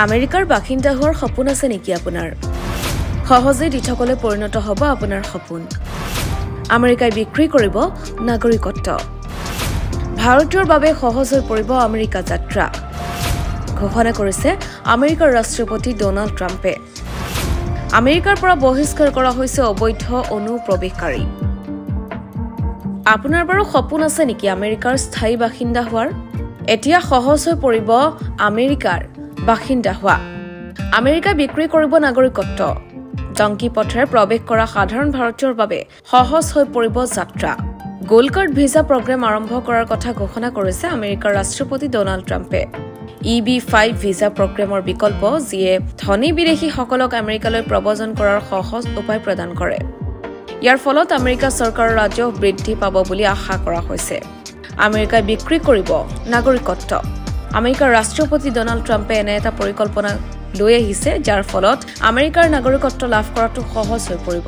আমেৰিকাৰ বাসিন্দা হোৱাৰ সপোন আছে নেকি আপোনাৰ? সহজে দি থকলে পৰিণত হ'ব আপোনাৰ সপোন। আমেৰিকাই বিক্ৰী কৰিব নাগৰিকত্ব। ভাৰতীয়ৰ বাবে সহজ হৈ পৰিব আমেৰিকা যাত্ৰা। ঘোষণা কৰিছে আমেৰিকাৰ ৰাষ্ট্ৰপতি ডোনাল্ড ট্ৰাম্পে। আমেৰিকাৰ পৰা বহিষ্কাৰ কৰা হৈছে অবৈধ অনুপ্ৰৱেশকাৰী। আপোনাৰ বাৰু সপোন আছে নেকি আমেৰিকাৰ স্থায়ী বাসিন্দা হোৱাৰ? এতিয়া সহজ হৈ পৰিব আমেৰিকাৰ বাসিন্দা হোৱা। আমেৰিকা বিক্ৰী কৰিব নাগৰিকত্ব। জংকী পথেৰে প্ৰৱেশ কৰা সাধাৰণ ভাৰতীয়ৰ বাবে সহজ হৈ পৰিব যাত্ৰা। গোল্ড কাৰ্ড ভিছা প্ৰগ্ৰেম আৰম্ভ কৰাৰ কথা ঘোষণা কৰিছে আমেৰিকাৰ ৰাষ্ট্ৰপতি ডোনাল্ড ট্ৰাম্পে। EB-5 ভিছা প্ৰগ্ৰেমৰ বিকল্প যিয়ে ধনী বিদেশীসকলক আমেৰিকালৈ প্ৰব্ৰজন কৰাৰ সহজ উপায় প্ৰদান কৰে। ইয়াৰ ফলত আমেৰিকা চৰকাৰৰ ৰাজহ বৃদ্ধি পাব বুলি আশা কৰা হৈছে। আমেৰিকাই বিক্ৰী কৰিব নাগৰিকত্ব। আমেৰিকাৰ ৰাষ্ট্ৰপতি ডোনাল্ড ট্ৰাম্পে এনে এটা পৰিকল্পনা লৈ আহিছে যাৰ ফলত আমেৰিকাৰ নাগৰিকত্ব লাভ কৰাটো সহজ হৈ পৰিব।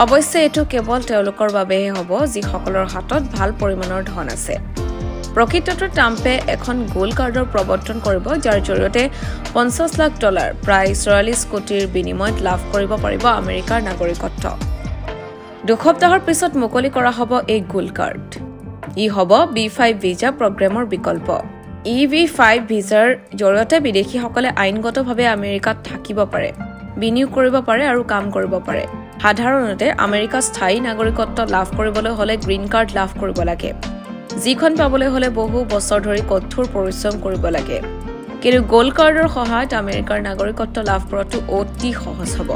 অৱশ্যে এইটো কেৱল তেওঁলোকৰ বাবেহে হ'ব যিসকলৰ হাতত ভাল পৰিমাণৰ ধন আছে। প্ৰকৃততে ট্ৰাম্পে এখন গোল্ড কাৰ্ডৰ প্ৰৱৰ্তন কৰিব যাৰ জৰিয়তে $50 লাখ প্ৰায় 44 কোটিৰ বিনিময়ত লাভ কৰিব পাৰিব আমেৰিকাৰ নাগৰিকত্ব। 2 সপ্তাহৰ পিছত মুকলি কৰা হ'ব এই গোল্ড কাৰ্ড। ই হ'ব B-5 ভিছা প্ৰগ্ৰেমৰ বিকল্প। EB-5 ভিছাৰ জৰিয়তে বিদেশীসকলে আইনগতভাৱে আমেৰিকাত থাকিব পাৰে, বিনিয়োগ কৰিব পাৰে আৰু কাম কৰিব পাৰে। সাধাৰণতে আমেৰিকাৰ স্থায়ী নাগৰিকত্ব লাভ কৰিবলৈ হ'লে গ্ৰীণ কাৰ্ড লাভ কৰিব লাগে, যিখন পাবলৈ হ'লে বহু বছৰ ধৰি কঠোৰ পৰিশ্ৰম কৰিব লাগে। কিন্তু গোল্ড কাৰ্ডৰ সহায়ত আমেৰিকাৰ নাগৰিকত্ব লাভ কৰাটো অতি সহজ হ'ব।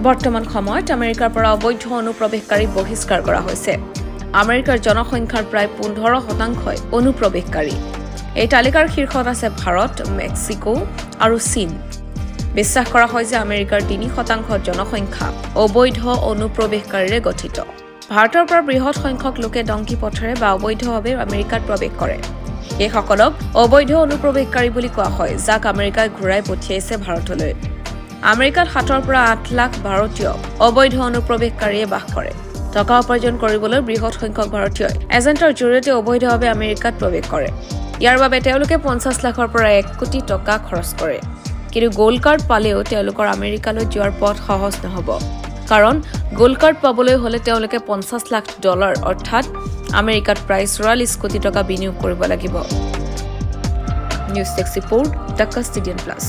বৰ্তমান সময়ত আমেৰিকাৰ পৰা অবৈধ অনুপ্ৰৱেশকাৰী বহিষ্কাৰ কৰা হৈছে। আমেৰিকাৰ জনসংখ্যাৰ প্ৰায় 15% অনুপ্ৰৱেশকাৰী। এই তালিকাৰ শীৰ্ষত আছে ভাৰত, মেক্সিকো আৰু চীন। বিশ্বাস কৰা হয় যে আমেৰিকাৰ 3% জনসংখ্যা অবৈধ অনুপ্ৰৱেশকাৰীৰে গঠিত। ভাৰতৰ পৰা বৃহৎ সংখ্যক লোকে ডংকি পথেৰে বা অবৈধভাৱে আমেৰিকাত প্ৰৱেশ কৰে। এইসকলক অবৈধ অনুপ্ৰৱেশকাৰী বুলি কোৱা হয়, যাক আমেৰিকাই ঘূৰাই পঠিয়াইছে ভাৰতলৈ। আমেৰিকাত 7 পৰা 8 লাখ ভাৰতীয় অবৈধ অনুপ্ৰৱেশকাৰীয়ে বাস কৰে। টকা উপাৰ্জন কৰিবলৈ বৃহৎ সংখ্যক ভাৰতীয়ই এজেণ্টৰ জৰিয়তে অবৈধভাৱে আমেৰিকাত প্ৰৱেশ কৰে। ইয়াৰ বাবে তেওঁলোকে 50 লাখৰ পৰা 1 কোটি টকা খৰচ কৰে। কিন্তু গোল্ড কাৰ্ড পালেও তেওঁলোকৰ আমেৰিকালৈ যোৱাৰ পথ সহজ নহ'ব। কাৰণ গোল্ড কাৰ্ড পাবলৈ হ'লে তেওঁলোকে $50 লাখ অৰ্থাৎ আমেৰিকাত প্ৰায় 44 কোটি টকা বিনিয়োগ কৰিব লাগিব। News desk report, the Custodian plus.